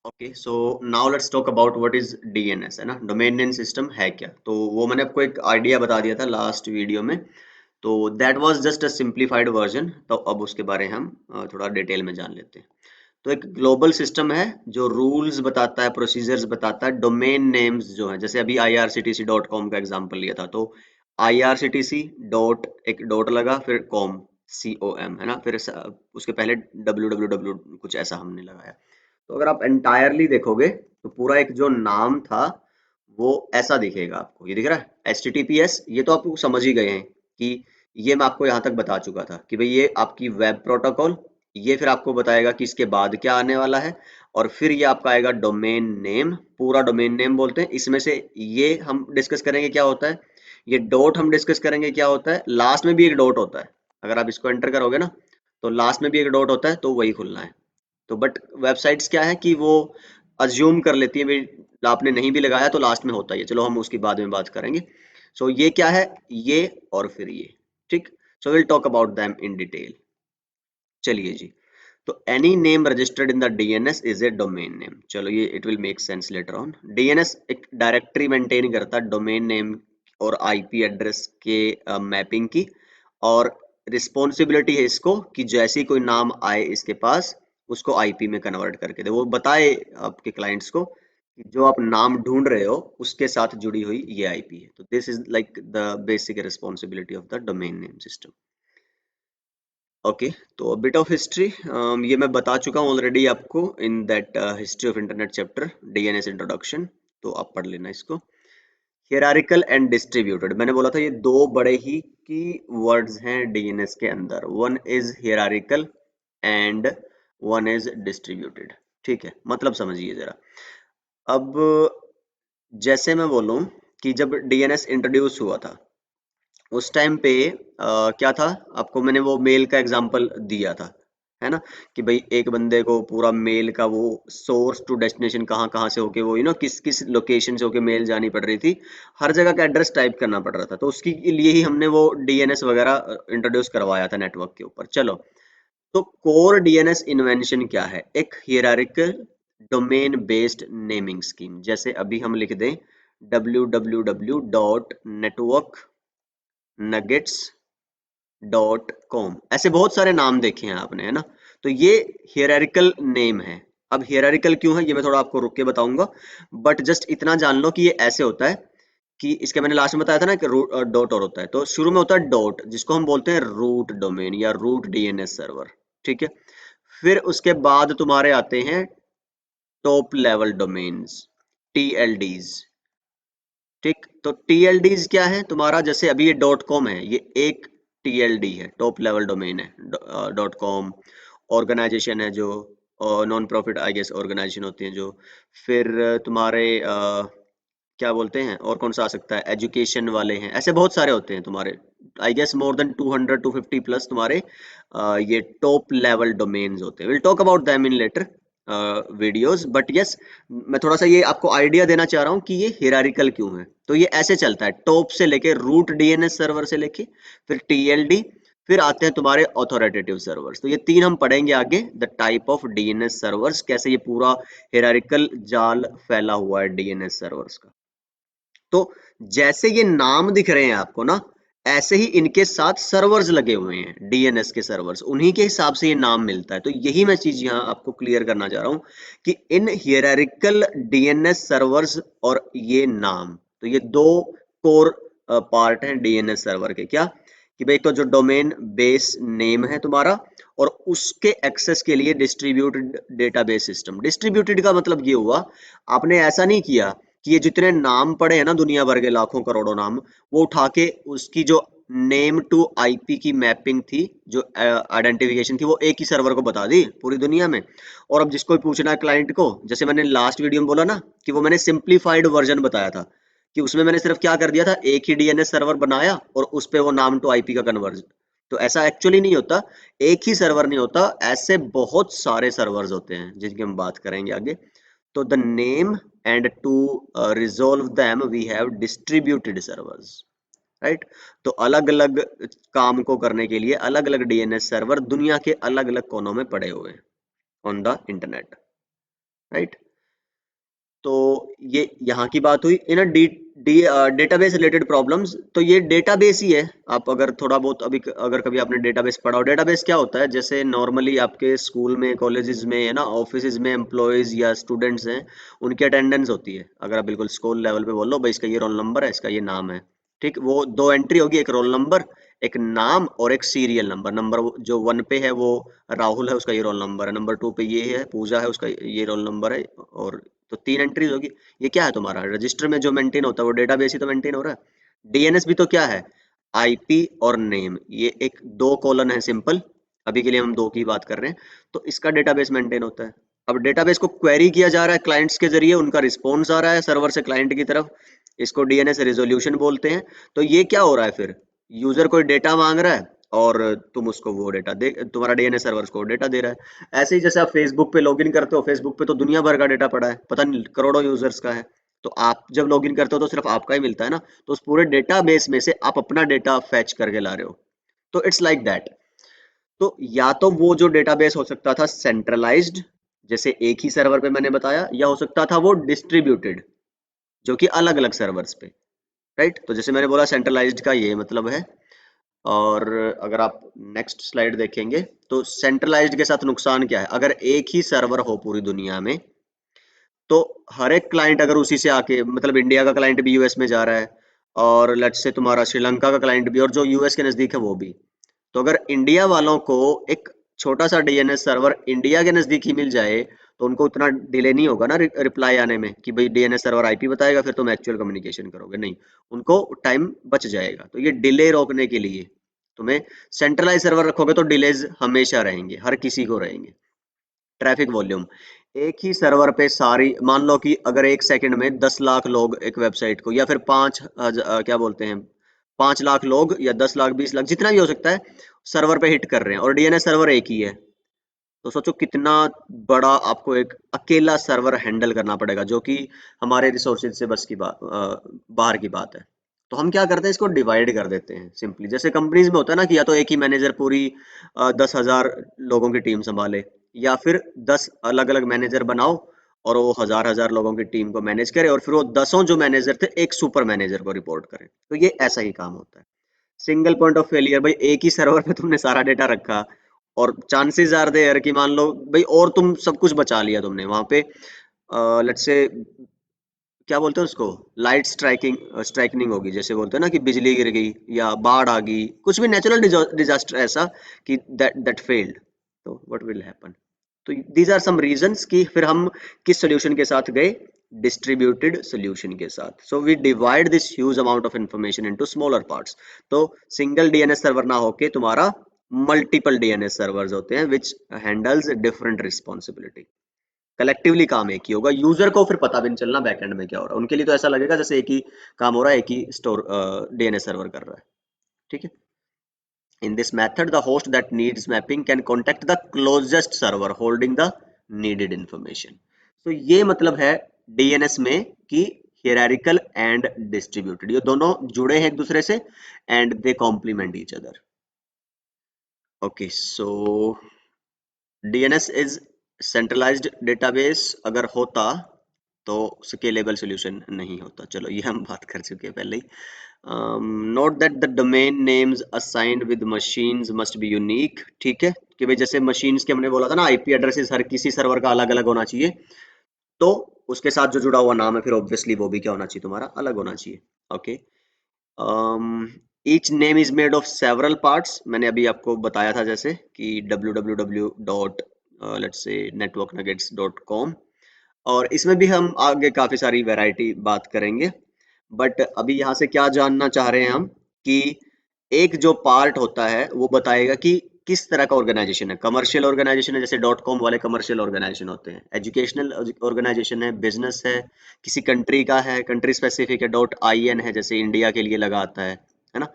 Okay, so now let's talk about what is DNS, है ना। Domain name system है क्या? तो वो मैंने आपको एक आइडिया बता दिया था लास्ट वीडियो में। तो that was just a simplified version. तो अब उसके बारे में हम थोड़ा डिटेल में जान लेते हैं। तो एक ग्लोबल सिस्टम है जो रूल्स बताता है, प्रोसीजर्स बताता है। डोमेन नेम्स जो है, जैसे अभी irctc.com का एग्जांपल लिया था, तो irctc डॉट, एक डॉट लगा, फिर कॉम, com, है ना, फिर उसके पहले www कुछ ऐसा हमने लगाया। तो अगर आप एंटायरली देखोगे तो पूरा एक जो नाम था वो ऐसा दिखेगा आपको। ये दिख रहा है HTTPS। ये तो आप समझ ही गए हैं कि ये मैं आपको यहाँ तक बता चुका था कि भाई ये आपकी वेब प्रोटोकॉल। ये फिर आपको बताएगा कि इसके बाद क्या आने वाला है। और फिर ये आपका आएगा डोमेन नेम, पूरा डोमेन नेम बोलते हैं। इसमें से ये हम डिस्कस करेंगे क्या होता है, ये डॉट हम डिस्कस करेंगे क्या होता है। लास्ट में भी एक डॉट होता है, अगर आप इसको एंटर करोगे ना तो लास्ट में भी एक डॉट होता है, तो वही खुलना है। तो बट वेबसाइट्स क्या है कि वो अज्यूम कर लेती है भाई आपने नहीं भी लगाया तो लास्ट में होता ही है। चलो हम उसकी बाद में बात करेंगे। सो ये क्या है, ये और फिर ये, ठीक। So will talk about them in detail. चलिए जी। तो any name registered in the DNS is a domain name. चलो ये it will make sense later on. DNS एक डायरेक्टरी मेंटेन करता है डोमेन नेम और आईपी एड्रेस के मैपिंग की। और रिस्पॉन्सिबिलिटी है इसको कि जैसे ही कोई नाम आए इसके पास, उसको आईपी में कन्वर्ट करके दे। वो बताए आपके क्लाइंट्स को कि जो आप नाम ढूंढ रहे हो उसके साथ जुड़ी हुई ये आईपी है। तो this is like the basic responsibility of the domain name system. Okay, तो बिट ऑफ हिस्ट्री ये मैं बता चुका हूँ ऑलरेडी आपको in that history of internet chapter, DNS introduction. तो आप पढ़ लेना इसको। हियरार्किकल एंड डिस्ट्रीब्यूटेड, मैंने बोला था ये दो बड़े ही की वर्ड्स हैं डीएनएस के अंदर। One is hierarchical and one is distributed. ठीक है, मतलब समझिए जरा। अब जैसे मैं बोलूं कि जब डीएनएस इंट्रोड्यूस हुआ था उस टाइम पे क्या था, आपको मैंने वो मेल का एग्जांपल दिया था, है ना, कि भाई एक बंदे को पूरा मेल का वो सोर्स टू डेस्टिनेशन कहाँ कहाँ से होके वो किस किस लोकेशन से होके मेल जानी पड़ रही थी, हर जगह का एड्रेस टाइप करना पड़ रहा था। तो उसके लिए ही हमने वो डीएनएस वगैरह इंट्रोड्यूस करवाया था नेटवर्क के ऊपर। चलो, तो कोर डीएनएस इन्वेंशन क्या है, एक hierarchical domain based naming scheme. जैसे अभी हम लिख दें www.networknuggets.com, ऐसे बहुत सारे नाम देखे हैं आपने, है ना। तो ये हियरार्किकल नेम है। अब हियरार्किकल क्यों है ये मैं थोड़ा आपको रुक के बताऊंगा, बट जस्ट इतना जान लो कि ये ऐसे होता है कि इसके मैंने लास्ट में बताया था ना कि डॉट और होता है। तो शुरू में होता है डॉट, जिसको हम बोलते हैं रूट डोमेन या रूट डीएनएस सर्वर, ठीक है। फिर उसके बाद तुम्हारे आते हैं टॉप लेवल डोमेन्स, टीएलडीज, ठीक। तो टीएलडीज क्या है तुम्हारा, जैसे अभी ये डॉट कॉम है, ये एक टीएलडी है, टॉप लेवल डोमेन है। डॉट कॉम ऑर्गेनाइजेशन है जो non profit I guess organisation होती है जो। फिर तुम्हारे क्या बोलते हैं, और कौन सा आ सकता है, एजुकेशन वाले हैं, ऐसे बहुत सारे होते हैं तुम्हारे। I guess more than 200 250 plus तुम्हारे ये टॉप लेवल डोमेन्स होते हैं। Will talk about them in later videos, but yes मैं थोड़ा सा ये आपको आइडिया देना चाह रहा हूँ कि ये हियरार्किकल क्यों है। तो ये ऐसे चलता है, टॉप से लेके रूट डीएनएस सर्वर से लेके फिर टीएलडी, फिर आते हैं तुम्हारे ऑथोरिटेटिव सर्वर्स। तो ये तीन हम पढ़ेंगे आगे, the type of DNS servers, कैसे ये पूरा हियरार्किकल जाल फैला हुआ है डीएनएस सर्वर्स का। तो जैसे ये नाम दिख रहे हैं आपको ना, ऐसे ही इनके साथ सर्वर्स लगे हुए हैं, डीएनएस के सर्वर्स, उन्हीं के हिसाब से ये नाम मिलता है। तो यही मैं चीज यहाँ आपको क्लियर करना चाह रहा हूँ कि इन हियरार्किकल डीएनएस सर्वर्स और ये नाम, तो ये दो कोर पार्ट हैं डीएनएस सर्वर के। क्या कि भाई, तो जो डोमेन बेस नेम है तुम्हारा, और उसके एक्सेस के लिए डिस्ट्रीब्यूटेड डेटाबेस सिस्टम। डिस्ट्रीब्यूटेड का मतलब ये हुआ, आपने ऐसा नहीं किया कि ये जितने नाम पड़े हैं ना दुनिया भर के लाखों करोड़ों नाम, वो उठा के उसकी जो नेम टू आईपी की मैपिंग थी, जो आइडेंटिफिकेशन थी, वो एक ही सर्वर को बता दी पूरी दुनिया में। और अब जिसको भी पूछना है क्लाइंट को, जैसे मैंने लास्ट वीडियो में बोला ना कि वो मैंने सिंप्लीफाइड वर्जन बताया था, कि उसमें मैंने सिर्फ क्या कर दिया था, एक ही डीएनएस सर्वर बनाया और उस पे वो नाम टू आईपी का कन्वर्ज। तो ऐसा एक्चुअली नहीं होता, एक ही सर्वर नहीं होता, ऐसे बहुत सारे सर्वर्स होते हैं जिनकी हम बात करेंगे आगे। तो the name and to resolve them we have distributed servers, right? तो अलग अलग काम को करने के लिए अलग अलग डीएनएस सर्वर दुनिया के अलग अलग कोनों में पड़े हुए हैं ऑन द इंटरनेट, राइट। तो ये यहाँ की बात हुई इन D D database related problems. तो ये डेटाबेस ही है। आप अगर थोड़ा बहुत अभी अगर कभी आपने डेटाबेस पढ़ा हो, डेटाबेस क्या होता है, जैसे नॉर्मली आपके स्कूल में, कॉलेजेस में, है ना, ऑफिस में एम्प्लॉयज या स्टूडेंट्स हैं, उनकी अटेंडेंस होती है। अगर आप बिल्कुल स्कूल लेवल पे बोल लो भाई इसका ये रोल नंबर है, इसका ये नाम है, ठीक, वो दो एंट्री होगी, एक रोल नंबर, एक नाम और एक सीरियल नंबर। नंबर जो 1 पे है वो राहुल है, उसका ये रोल नंबर है। नंबर 2 पे ये है पूजा है, उसका ये रोल नंबर है। और तो 3 एंट्रीज होगी। ये क्या है तुम्हारा रजिस्टर में जो मेंटेन होता है वो डेटाबेस ही तो मेंटेन हो रहा है। डीएनएस भी तो क्या है, आईपी और नेम, ये एक दो कॉलन है सिंपल। अभी के लिए हम दो की बात कर रहे हैं। तो इसका डेटाबेस मेंटेन होता है। अब डेटाबेस को क्वेरी किया जा रहा है क्लाइंट्स के जरिए, उनका रिस्पॉन्स आ रहा है सर्वर से क्लाइंट की तरफ, इसको डीएनएस रेजोल्यूशन बोलते हैं। तो ये क्या हो रहा है फिर, यूजर कोई डेटा मांग रहा है और तुम उसको वो डेटा दे, तुम्हारा डीएनएस सर्वर को डेटा दे रहा है। ऐसे ही जैसे आप फेसबुक पे लॉगिन करते हो, फेसबुक पे तो दुनिया भर का डेटा पड़ा है, पता नहीं करोड़ों यूजर्स का है। तो आप जब लॉगिन करते हो तो सिर्फ आपका ही मिलता है ना, तो उस पूरे डेटाबेस में से आप अपना डेटा फैच करके ला रहे हो। तो इट्स लाइक दैट। तो या तो वो जो डेटाबेस हो सकता था सेंट्रलाइज्ड, जैसे एक ही सर्वर पे मैंने बताया, या हो सकता था वो डिस्ट्रीब्यूटेड, जो कि अलग अलग सर्वर्स पे, राइट। तो जैसे मैंने बोला सेंट्रलाइज्ड का ये मतलब है। और अगर आप नेक्स्ट स्लाइड देखेंगे तो सेंट्रलाइज्ड के साथ नुकसान क्या है, अगर एक ही सर्वर हो पूरी दुनिया में, तो हर एक क्लाइंट अगर उसी से आके, मतलब इंडिया का क्लाइंट भी यूएस में जा रहा है, और लेट्स से तुम्हारा श्रीलंका का क्लाइंट भी, और जो यूएस के नजदीक है वो भी, तो अगर इंडिया वालों को एक छोटा सा डीएनएस सर्वर इंडिया के नजदीक ही मिल जाए, तो उनको उतना डिले नहीं होगा ना रिप्लाई आने में, कि भाई डीएनएस सर्वर आईपी बताएगा फिर तुम एक्चुअल कम्युनिकेशन करोगे, नहीं, उनको टाइम बच जाएगा। तो ये डिले रोकने के लिए तुम्हें सेंट्रलाइज सर्वर रखोगे तो डिलेज हमेशा रहेंगे, हर किसी को रहेंगे। ट्रैफिक वॉल्यूम, एक ही सर्वर पे सारी, मान लो कि अगर एक सेकंड में 10 लाख लोग एक वेबसाइट को, या फिर क्या बोलते हैं, 5 लाख लोग, या 10 लाख, 20 लाख, जितना भी हो सकता है, सर्वर पे हिट कर रहे हैं, और डीएनएस सर्वर एक ही है, तो सोचो कितना बड़ा आपको एक अकेला सर्वर हैंडल करना पड़ेगा, जो कि हमारे रिसोर्सेज से बस की बात, बाहर की बात है। तो हम क्या करते हैं, इसको डिवाइड कर देते हैं सिंपली, जैसे कंपनीज में होता है ना, कि या तो एक ही मैनेजर पूरी 10,000 लोगों की टीम संभाले, या फिर 10 अलग अलग मैनेजर बनाओ और वो हजार हजार लोगों की टीम को मैनेज करे, और फिर वो दसों जो मैनेजर थे एक सुपर मैनेजर को रिपोर्ट करें। तो ये ऐसा ही काम होता है। सिंगल पॉइंट ऑफ फेलियर, भाई एक ही सर्वर पे तुमने सारा डेटा रखा, और चांसेस आर देयर कि मान लो भाई, और तुम सब कुछ बचा लिया तुमने वहां पे, लेट्स से क्या बोलते हैं उसको, लाइट स्ट्राइकनिंग होगी, जैसे बोलते हैं ना कि बिजली गिर गई या बाढ़ आ गई, कुछ भी नेचुरल डिजास्टर ऐसा कि दैट दैट फेल्ड, तो व्हाट विल हैपन। तो दीज आर सम रीजंस कि फिर हम किस सॉल्यूशन के साथ गए, डिस्ट्रीब्यूटेड सॉल्यूशन के साथ। So we divide this huge amount of information into smaller parts. तो सिंगल डीएनएस सर्वर ना होके तुम्हारा मल्टीपल डीएनएस सर्वर्स होते हैं, which handles different responsibility. Collectively काम एक ही होगा, यूजर को फिर पता भी नहीं चलना बैकएंड में क्या हो रहा है, उनके लिए तो ऐसा लगेगा जैसे एक ही काम हो रहा है, एक ही स्टोर डीएनएस सर्वर कर रहा है, ठीक है। In this method, the host that needs mapping can contact the closest server holding the needed information. So ये मतलब है डीएनएस में कि hierarchical and distributed, ये दोनों जुड़े हैं एक दूसरे से, and they complement each other. Okay, so DNS is centralized database अगर होता तो स्केलेबल सॉल्यूशन नहीं होता। चलो ये हम बात कर चुके हैं पहले ही। Note that the domain names assigned with machines must be unique, ठीक है, कि भाई जैसे मशीन्स के हमने बोला था ना, आईपी एड्रेसेस हर किसी सर्वर का अलग अलग होना चाहिए, तो उसके साथ जो जुड़ा हुआ नाम है फिर ऑब्वियसली वो भी क्या होना चाहिए, तुम्हारा अलग होना चाहिए। Okay, each name is made of several parts, मैंने अभी आपको बताया था जैसे कि www dot let's say networknuggets.com, और इसमें भी हम आगे काफी सारी वैरायटी बात करेंगे। बट अभी यहाँ से क्या जानना चाह रहे हैं हम, कि एक जो पार्ट होता है वो बताएगा कि किस तरह का ऑर्गेनाइजेशन है। कमर्शियल ऑर्गेनाइजेशन है, जैसे डॉट कॉम वाले कमर्शियल ऑर्गेनाइजेशन होते हैं, एजुकेशनल ऑर्गेनाइजेशन है, बिजनेस है, किसी कंट्री का है, कंट्री स्पेसिफिक है, डॉट आई एन है, जैसे इंडिया के लिए लगा आता है ना।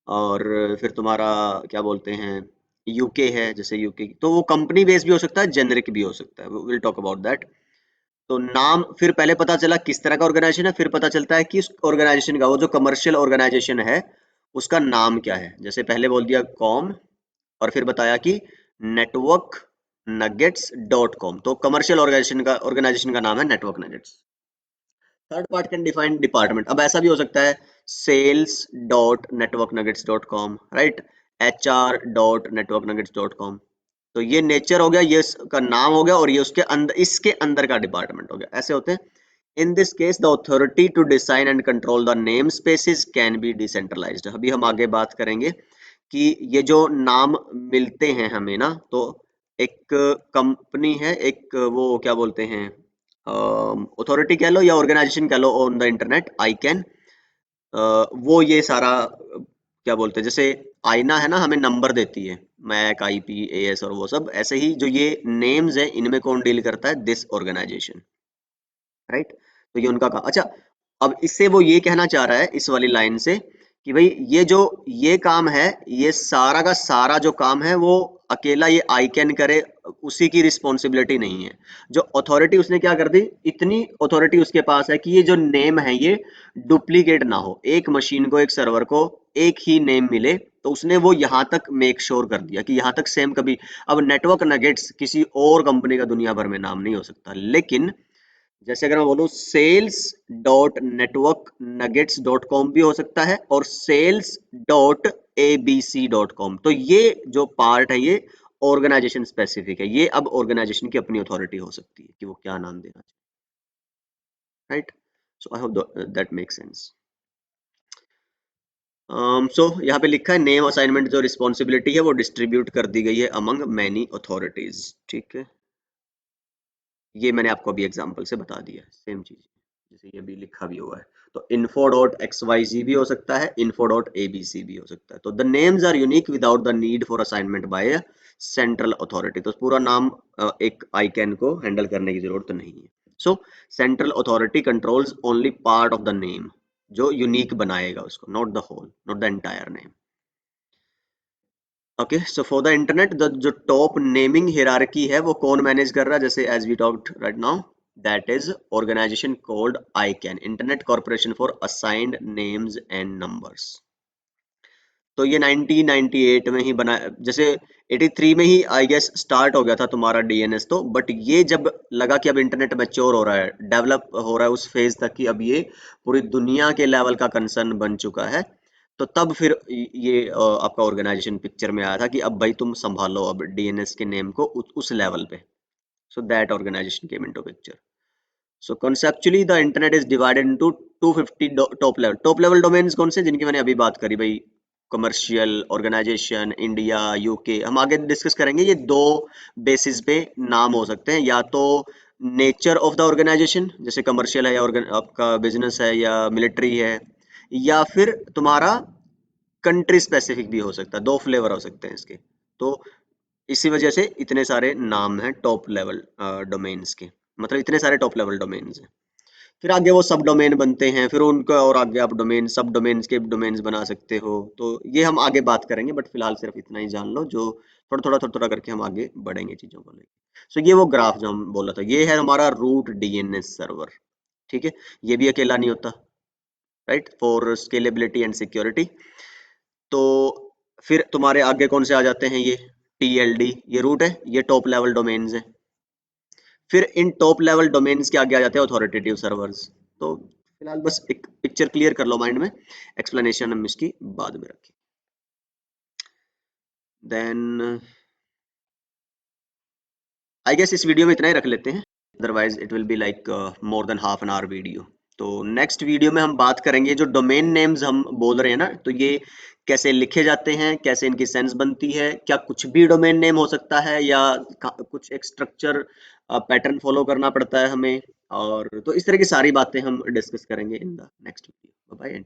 और फिर तुम्हारा क्या बोलते हैं, यूके है, जैसे यूके, तो वो कंपनी बेस भी हो सकता है, जेनरिक भी हो सकता है, विल टॉक अबाउट दैट। तो नाम फिर पहले पता चला किस तरह का ऑर्गेनाइजेशन है, फिर पता चलता है कि उस ऑर्गेनाइजेशन का, वो जो कमर्शियल ऑर्गेनाइजेशन है उसका नाम क्या है। जैसे पहले बोल दिया कॉम, और फिर बताया कि नेटवर्क नगेट्स डॉट कॉम, तो कमर्शियल ऑर्गेनाइजेशन का नाम है network nuggets. Third part can define department. अब ऐसा भी हो सकता है sales.networknuggets.com, राइट, HR.networknuggets.com। तो ये नेचर हो गया, ये इसका नाम हो गया, और ये उसके अंदर, इसके अंदर का डिपार्टमेंट हो गया, ऐसे होते हैं। In this case, the authority to design and control the namespaces can be decentralized। अभी हम आगे बात करेंगे कि ये जो नाम मिलते हैं हमें ना, तो एक कंपनी है, एक वो क्या बोलते हैं, अथॉरिटी कह लो या ऑर्गेनाइजेशन कह लो on the internet, I can, वो ये सारा क्या बोलते हैं, जैसे आईना है ना, हमें नंबर देती है, मैक, आईपी, एएस और वो सब, ऐसे ही जो ये नेम्स है इनमें कौन डील करता है, दिस ऑर्गेनाइजेशन, राइट। तो ये उनका काम। अच्छा, अब इससे वो ये कहना चाह रहा है इस वाली लाइन से कि भाई ये जो ये काम है, ये सारा का सारा जो काम है वो अकेला ये आई कैन करे, उसी की रिस्पॉन्सिबिलिटी नहीं है। जो अथॉरिटी उसने क्या कर दी, इतनी अथॉरिटी उसके पास है कि ये जो नेम है ये डुप्लीकेट ना हो, एक मशीन को, एक सर्वर को एक ही नेम मिले, तो उसने वो यहाँ तक मेक श्योर कर दिया कि यहाँ तक सेम कभी। अब नेटवर्क नगेट्स किसी और कंपनी का दुनिया भर में नाम नहीं हो सकता, लेकिन जैसे अगर मैं बोलूं sales dot network nuggets dot com भी हो सकता है, और sales dot ABC dot com, तो ये जो पार्ट है ये ऑर्गेनाइजेशन स्पेसिफिक है, ये अब ऑर्गेनाइजेशन की अपनी अथॉरिटी हो सकती है कि वो क्या नाम देना चाहिए, right. So I hope that make sense. So यहाँ पे लिखा है नेम असाइनमेंट जो रिस्पॉन्सिबिलिटी है वो डिस्ट्रीब्यूट कर दी गई है अमंग मैनी अथॉरिटीज, ठीक है। ये मैंने आपको अभी एग्जांपल से बता दिया, सेम चीज जैसे ये भी लिखा भी हुआ है। तो info dot X Y Z भी हो सकता है, info dot A B C भी हो सकता है। तो the names are unique without the need for assignment by a central authority. तो पूरा नाम एक आईकैन को हैंडल करने की जरूरत नहीं है। So central authority controls only part of the name, जो यूनिक बनाएगा उसको, not the whole, not the entire name. Okay, so for the internet the जो टॉप नेमिंग हियरार्की है वो कौन मैनेज कर रहा है, जैसे as we talked right now, that is organisation called ICANN, Internet Corporation for Assigned Names and Numbers. तो ये 1998 में ही बना, जैसे 83 में ही आई गेस स्टार्ट हो गया था तुम्हारा डीएनएस, तो बट ये जब लगा कि अब इंटरनेट मैच्योर हो रहा है, डेवलप हो रहा है उस फेज तक कि अब ये पूरी दुनिया के लेवल का कंसर्न बन चुका है, तो तब फिर ये आपका ऑर्गेनाइजेशन पिक्चर में आया था कि अब भाई तुम संभालो अब डीएनएस के नेम को उस लेवल पे। So that organisation came into picture. सो conceptually the internet is divided into 250 top level domains कौन से, जिनकी मैंने अभी बात करी भाई, कमर्शियल, ऑर्गेनाइजेशन, इंडिया, यूके, हम आगे डिस्कस करेंगे। ये दो बेसिस पे नाम हो सकते हैं, या तो नेचर ऑफ द ऑर्गेनाइजेशन, जैसे कमर्शियल है या आपका बिजनेस है या मिलिट्री है, या फिर तुम्हारा कंट्री स्पेसिफिक भी हो सकता है, दो फ्लेवर हो सकते हैं इसके। तो इसी वजह से इतने सारे नाम हैं टॉप लेवल डोमेन्स के, मतलब इतने सारे टॉप लेवल डोमेन्स हैं। फिर आगे वो सब डोमेन बनते हैं, फिर उनका और आगे आप डोमेन, सब डोमेन्स के डोमेन्स बना सकते हो, तो ये हम आगे बात करेंगे, बट फिलहाल सिर्फ इतना ही जान लो, जो थोड़ा थोड़ा करके हम आगे बढ़ेंगे चीजों को लेकर। सो ये वो ग्राफ जो हम बोला था, ये है हमारा रूट डीएनएस सर्वर, ठीक है। ये भी अकेला नहीं होता, right, for scalability and security. तो फिर तुम्हारे आगे कौन से आ जाते हैं, ये टीएलडी, ये रूट है, ये टॉप लेवल डोमेन्स है। फिर इन टॉप लेवल डोमेन्स के आगे आ जाते हैं अथॉरिटेटिव सर्वर्स। तो फिलहाल बस एक पिक्चर क्लियर कर लो माइंड में, एक्सप्लेनेशन हम इसकी बाद में रखें। देन आई गेस इस वीडियो में इतना ही रख लेते हैं, otherwise it will be like more than half an hour video. तो नेक्स्ट वीडियो में हम बात करेंगे जो डोमेन नेम्स हम बोल रहे हैं ना, तो ये कैसे लिखे जाते हैं, कैसे इनकी सेंस बनती है, क्या कुछ भी डोमेन नेम हो सकता है या कुछ एक स्ट्रक्चर पैटर्न फॉलो करना पड़ता है हमें, और तो इस तरह की सारी बातें हम डिस्कस करेंगे in the next video. Bye bye and